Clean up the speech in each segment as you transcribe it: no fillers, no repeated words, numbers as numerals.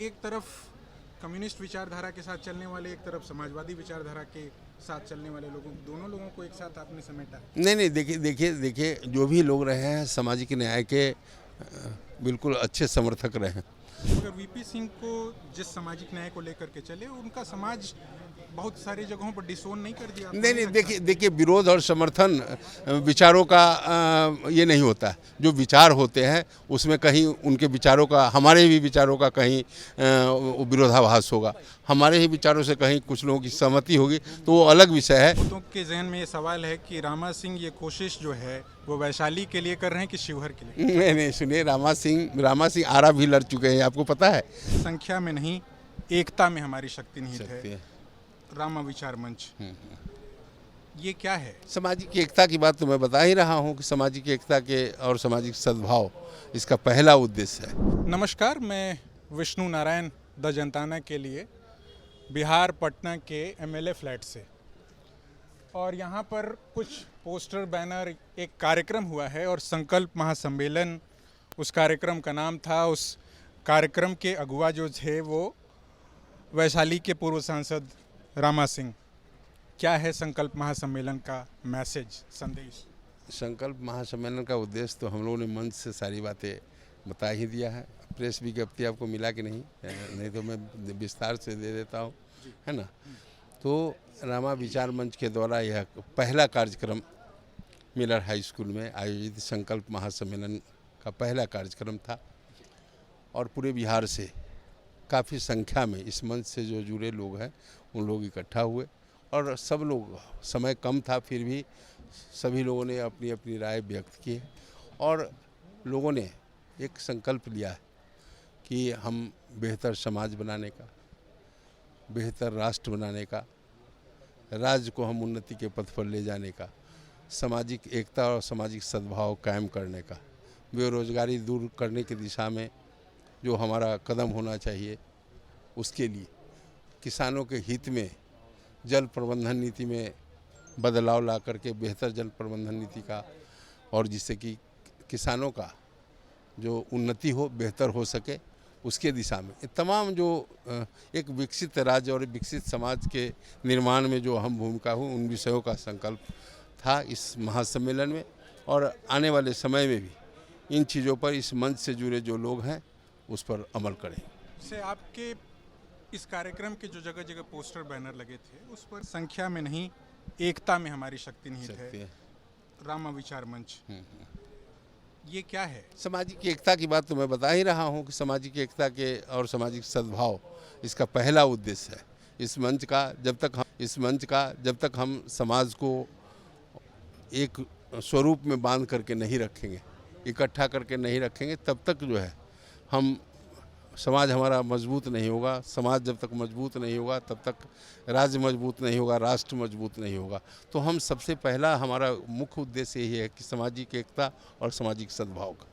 एक तरफ कम्युनिस्ट विचारधारा के साथ चलने वाले, एक तरफ समाजवादी विचारधारा के साथ चलने वाले दोनों लोगों को एक साथ आपने समेटा। नहीं, देखिए जो भी लोग रहे हैं सामाजिक न्याय के बिल्कुल अच्छे समर्थक रहे हैं। मगर वीपी सिंह को जिस सामाजिक न्याय को लेकर के चले, उनका समाज बहुत सारी जगहों पर डिसोन नहीं कर दिया? नहीं, देखिए विरोध और समर्थन विचारों का ये नहीं होता। जो विचार होते हैं उसमें कहीं उनके विचारों का, हमारे भी विचारों का कहीं विरोधाभास होगा, हमारे ही विचारों से कहीं कुछ लोगों की सहमति होगी, तो वो अलग विषय है। बहुतों के जहन में ये सवाल है कि रामा सिंह ये कोशिश जो है वो वैशाली के लिए कर रहे हैं कि शिवहर के लिए? नहीं, सुनिए, रामा सिंह आरा भी लड़ चुके हैं, आपको पता है। संख्या में नहीं, एकता में हमारी शक्ति निहित है। रामा विचार मंच, ये क्या है? सामाजिक एकता की बात तो मैं बता ही रहा हूँ कि सामाजिक एकता के और सामाजिक सद्भाव इसका पहला उद्देश्य है। नमस्कार, मैं विष्णु नारायण द जनताना के लिए बिहार पटना के एमएलए फ्लैट से, और यहाँ पर कुछ पोस्टर बैनर, एक कार्यक्रम हुआ है और संकल्प महासम्मेलन उस कार्यक्रम का नाम था। उस कार्यक्रम के अगुवा जो थे वो वैशाली के पूर्व सांसद रामा सिंह। क्या है संकल्प महासम्मेलन का मैसेज, संदेश? संकल्प महासम्मेलन का उद्देश्य तो हम लोगों ने मंच से सारी बातें बता ही दिया है। प्रेस विज्ञप्ति आपको मिला कि नहीं? नहीं तो मैं विस्तार से दे देता हूँ, है ना। तो रामा विचार मंच के द्वारा यह पहला कार्यक्रम मिलर हाई स्कूल में आयोजित संकल्प महासम्मेलन का पहला कार्यक्रम था, और पूरे बिहार से काफ़ी संख्या में इस मंच से जो जुड़े लोग हैं उन लोग इकट्ठा हुए, और सब लोग, समय कम था फिर भी सभी लोगों ने अपनी अपनी राय व्यक्त की, और लोगों ने एक संकल्प लिया है कि हम बेहतर समाज बनाने का, बेहतर राष्ट्र बनाने का, राज्य को हम उन्नति के पथ पर ले जाने का, सामाजिक एकता और सामाजिक सद्भाव कायम करने का, बेरोजगारी दूर करने की दिशा में जो हमारा कदम होना चाहिए उसके लिए, किसानों के हित में जल प्रबंधन नीति में बदलाव ला करके बेहतर जल प्रबंधन नीति का, और जिससे कि किसानों का जो उन्नति हो, बेहतर हो सके, उसके दिशा में ये तमाम जो एक विकसित राज्य और विकसित समाज के निर्माण में जो अहम भूमिका हो, उन विषयों का संकल्प था इस महासम्मेलन में। और आने वाले समय में भी इन चीज़ों पर इस मंच से जुड़े जो लोग हैं उस पर अमल करें। से आपके इस कार्यक्रम के जो जगह जगह पोस्टर बैनर लगे थे उस पर संख्या में नहीं, एकता में हमारी शक्ति निहित है। रामा विचार मंच, ये क्या है? सामाजिक एकता की बात तो मैं बता ही रहा हूँ कि सामाजिक एकता के और सामाजिक सद्भाव इसका पहला उद्देश्य है। इस मंच का जब तक हम समाज को एक स्वरूप में बांध करके नहीं रखेंगे, इकट्ठा करके नहीं रखेंगे, तब तक जो है हम, समाज हमारा मजबूत नहीं होगा। समाज जब तक मजबूत नहीं होगा तब तक राज्य मजबूत नहीं होगा, राष्ट्र मजबूत नहीं होगा। तो हम सबसे पहला, हमारा मुख्य उद्देश्य यही है कि सामाजिक एकता और सामाजिक सद्भाव का।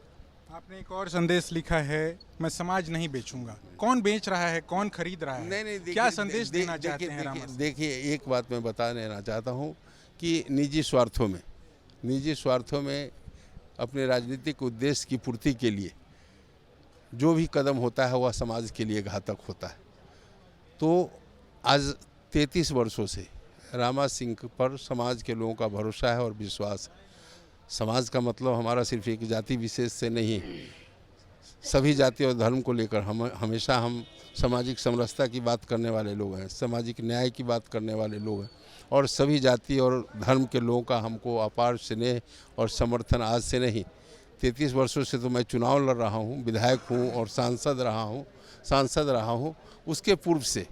आपने एक और संदेश लिखा है, मैं समाज नहीं बेचूंगा। कौन बेच रहा है, कौन खरीद रहा है? नहीं, क्या संदेश देना चाहते हैं रामा? देखिए, एक बात मैं बता देना चाहता हूँ कि निजी स्वार्थों में अपने राजनीतिक उद्देश्य की पूर्ति के लिए जो भी कदम होता है वह समाज के लिए घातक होता है। तो आज 33 वर्षों से रामा सिंह पर समाज के लोगों का भरोसा है और विश्वास है। समाज का मतलब हमारा सिर्फ एक जाति विशेष से नहीं, सभी जाति और धर्म को लेकर हमेशा हम सामाजिक समरसता की बात करने वाले लोग हैं, सामाजिक न्याय की बात करने वाले लोग हैं, और सभी जाति और धर्म के लोगों का हमको अपार स्नेह और समर्थन आज से नहीं, 33 वर्षों से तो मैं चुनाव लड़ रहा हूँ, विधायक हूँ और सांसद रहा हूँ। उसके पूर्व से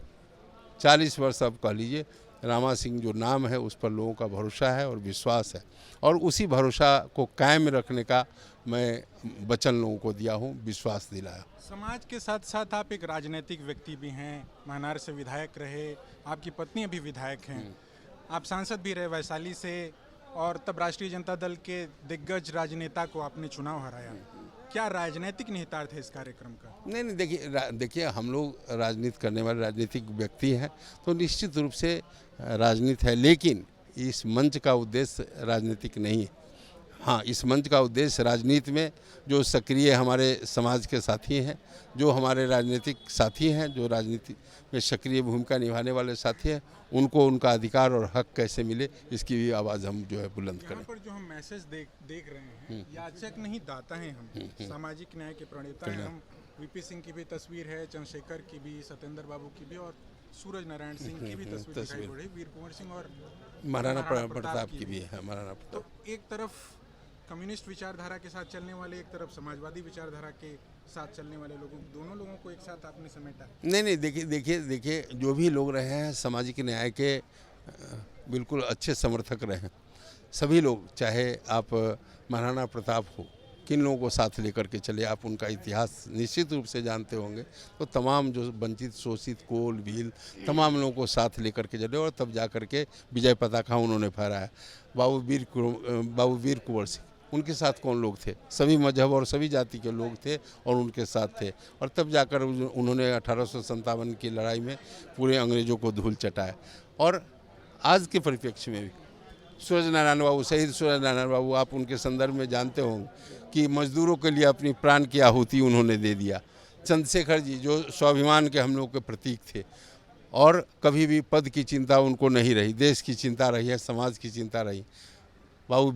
40 वर्ष आप कह लीजिए, रामा सिंह जो नाम है उस पर लोगों का भरोसा है और विश्वास है, और उसी भरोसा को कायम रखने का मैं वचन लोगों को दिया हूँ, विश्वास दिलाया। समाज के साथ साथ आप एक राजनीतिक व्यक्ति भी हैं, महानार से विधायक रहे, आपकी पत्नी अभी विधायक हैं, आप सांसद भी रहे वैशाली से, और तब राष्ट्रीय जनता दल के दिग्गज राजनेता को आपने चुनाव हराया। क्या राजनीतिक निहितार्थ है इस कार्यक्रम का? नहीं, देखिए हम लोग राजनीति करने वाले राजनीतिक व्यक्ति हैं, तो निश्चित रूप से राजनीति है, लेकिन इस मंच का उद्देश्य राजनीतिक नहीं है। हाँ, इस मंच का उद्देश्य राजनीति में जो सक्रिय हमारे समाज के साथी हैं, जो हमारे राजनीतिक साथी हैं, जो राजनीति में सक्रिय भूमिका निभाने वाले साथी हैं, उनको उनका अधिकार और हक कैसे मिले, इसकी भी आवाज़ हम जो है बुलंद करें। यहाँ पर जो हम मैसेज देख रहे हैं, याचक नहीं दाता हैं हम, सामाजिक न्याय के प्रणेता हैं हम। वीपी सिंह की भी तस्वीर है, चंद्रशेखर की भी, सत्येंद्र बाबू की भी, और सूरज नारायण सिंह की भी तस्वीर दिखाई पड़ रही, वीर कुंवर सिंह और महाराणा प्रताप की भी है। महाराणा तो एक तरफ कम्युनिस्ट विचारधारा के साथ चलने वाले, एक तरफ समाजवादी विचारधारा के साथ चलने वाले लोगों, दोनों लोगों को एक साथ आपने समेटा। नहीं, देखिए जो भी लोग रहे हैं सामाजिक न्याय के बिल्कुल अच्छे समर्थक रहे हैं सभी लोग। चाहे आप महाराणा प्रताप हो, किन लोगों को साथ लेकर के चले, आप उनका इतिहास निश्चित रूप से जानते होंगे। तो तमाम जो वंचित, शोषित, कोल, भील, तमाम लोगों को साथ लेकर के चले और तब जा कर के विजय पताका उन्होंने फहराया। बाबू वीर कुंवर सिंह, उनके साथ कौन लोग थे? सभी मजहब और सभी जाति के लोग थे और उनके साथ थे, और तब जाकर उन्होंने 1857 की लड़ाई में पूरे अंग्रेज़ों को धूल चटाया। और आज के परिप्रेक्ष्य में भी सूरज नारायण बाबू, शहीद सूरज नारायण बाबू, आप उनके संदर्भ में जानते होंगे कि मजदूरों के लिए अपनी प्राण की आहुति उन्होंने दे दिया। चंद्रशेखर जी जो स्वाभिमान के हम लोग के प्रतीक थे, और कभी भी पद की चिंता उनको नहीं रही, देश की चिंता रही है, समाज की चिंता रही। बाबू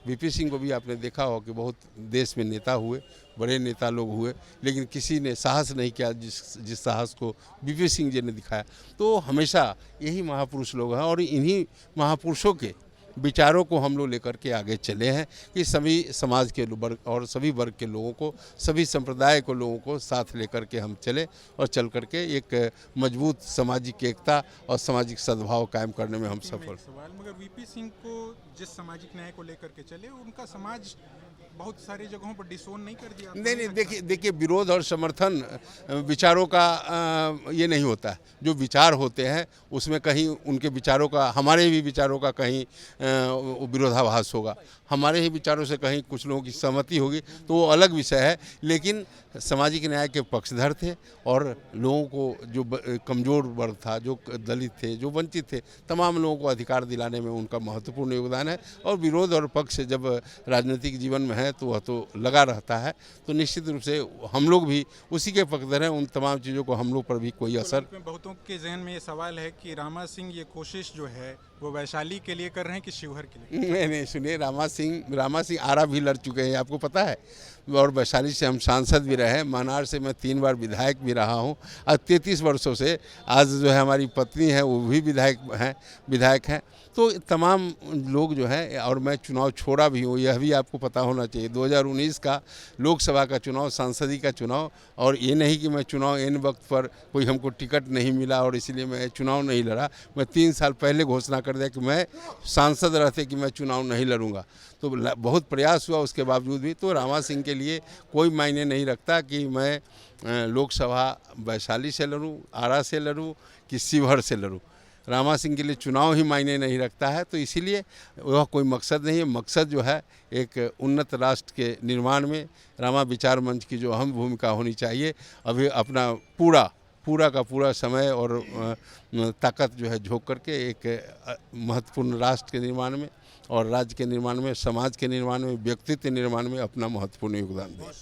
वीपी सिंह को भी आपने देखा हो कि बहुत देश में नेता हुए, बड़े नेता लोग हुए, लेकिन किसी ने साहस नहीं किया जिस साहस को वीपी सिंह जी ने दिखाया। तो हमेशा यही महापुरुष लोग हैं, और इन्हीं महापुरुषों के विचारों को हम लोग लेकर के आगे चले हैं कि सभी समाज के वर्ग और सभी वर्ग के लोगों को, सभी संप्रदाय के लोगों को साथ लेकर के हम चले और चल करके एक मजबूत सामाजिक एकता और सामाजिक सद्भाव कायम करने में हम सफल। सवाल, मगर वीपी सिंह को जिस सामाजिक न्याय को लेकर के चले, उनका समाज बहुत सारी जगहों पर डिसोन नहीं कर दिया? नहीं, देखिए विरोध और समर्थन विचारों का ये नहीं होता है। जो विचार होते हैं उसमें कहीं उनके विचारों का, हमारे भी विचारों का कहीं विरोधाभास होगा, हमारे ही विचारों से कहीं कुछ लोगों की सहमति होगी, तो वो अलग विषय है। लेकिन सामाजिक न्याय के पक्षधर थे, और लोगों को जो कमज़ोर वर्ग था, जो दलित थे, जो वंचित थे, तमाम लोगों को अधिकार दिलाने में उनका महत्वपूर्ण योगदान है। और विरोध और पक्ष जब राजनीतिक जीवन में है तो वह तो लगा रहता है। तो निश्चित रूप से हम लोग भी उसी के पक्षधर हैं। उन तमाम चीज़ों को हम लोग पर भी कोई असर। बहुतों के जहन में ये सवाल है कि रामा सिंह ये कोशिश जो है वो वैशाली के लिए कर रहे हैं कि शिवहर के लिए? नहीं, सुनिए, रामा सिंह आरा भी लड़ चुके हैं, आपको पता है। और वैशाली से हम सांसद भी रहे, मनार से मैं 3 बार विधायक भी रहा हूँ। आज 33 वर्षों से आज जो है हमारी पत्नी है वो भी विधायक हैं। तो तमाम लोग जो हैं, और मैं चुनाव छोड़ा भी हूँ, यह भी आपको पता होना चाहिए। 2019 का लोकसभा का चुनाव, सांसदी का चुनाव, और ये नहीं कि मैं चुनाव एन वक्त पर कोई हमको टिकट नहीं मिला और इसलिए मैं चुनाव नहीं लड़ा। मैं 3 साल पहले घोषणा कर दिया कि मैं सांसद रहते कि मैं चुनाव नहीं लड़ूंगा। तो बहुत प्रयास हुआ उसके बावजूद भी। तो रामा सिंह के लिए कोई मायने नहीं रखता कि मैं लोकसभा वैशाली से लड़ूं, आरा से लड़ूं कि शिवहर से लड़ूं। रामा सिंह के लिए चुनाव ही मायने नहीं रखता है। तो इसीलिए वह कोई मकसद नहीं है। मकसद जो है एक उन्नत राष्ट्र के निर्माण में रामा विचार मंच की जो अहम भूमिका होनी चाहिए, अभी अपना पूरा का पूरा समय और ताकत जो है झोंक करके एक महत्वपूर्ण राष्ट्र के निर्माण में और राज्य के निर्माण में, समाज के निर्माण में, व्यक्तित्व निर्माण में अपना महत्वपूर्ण योगदान दें।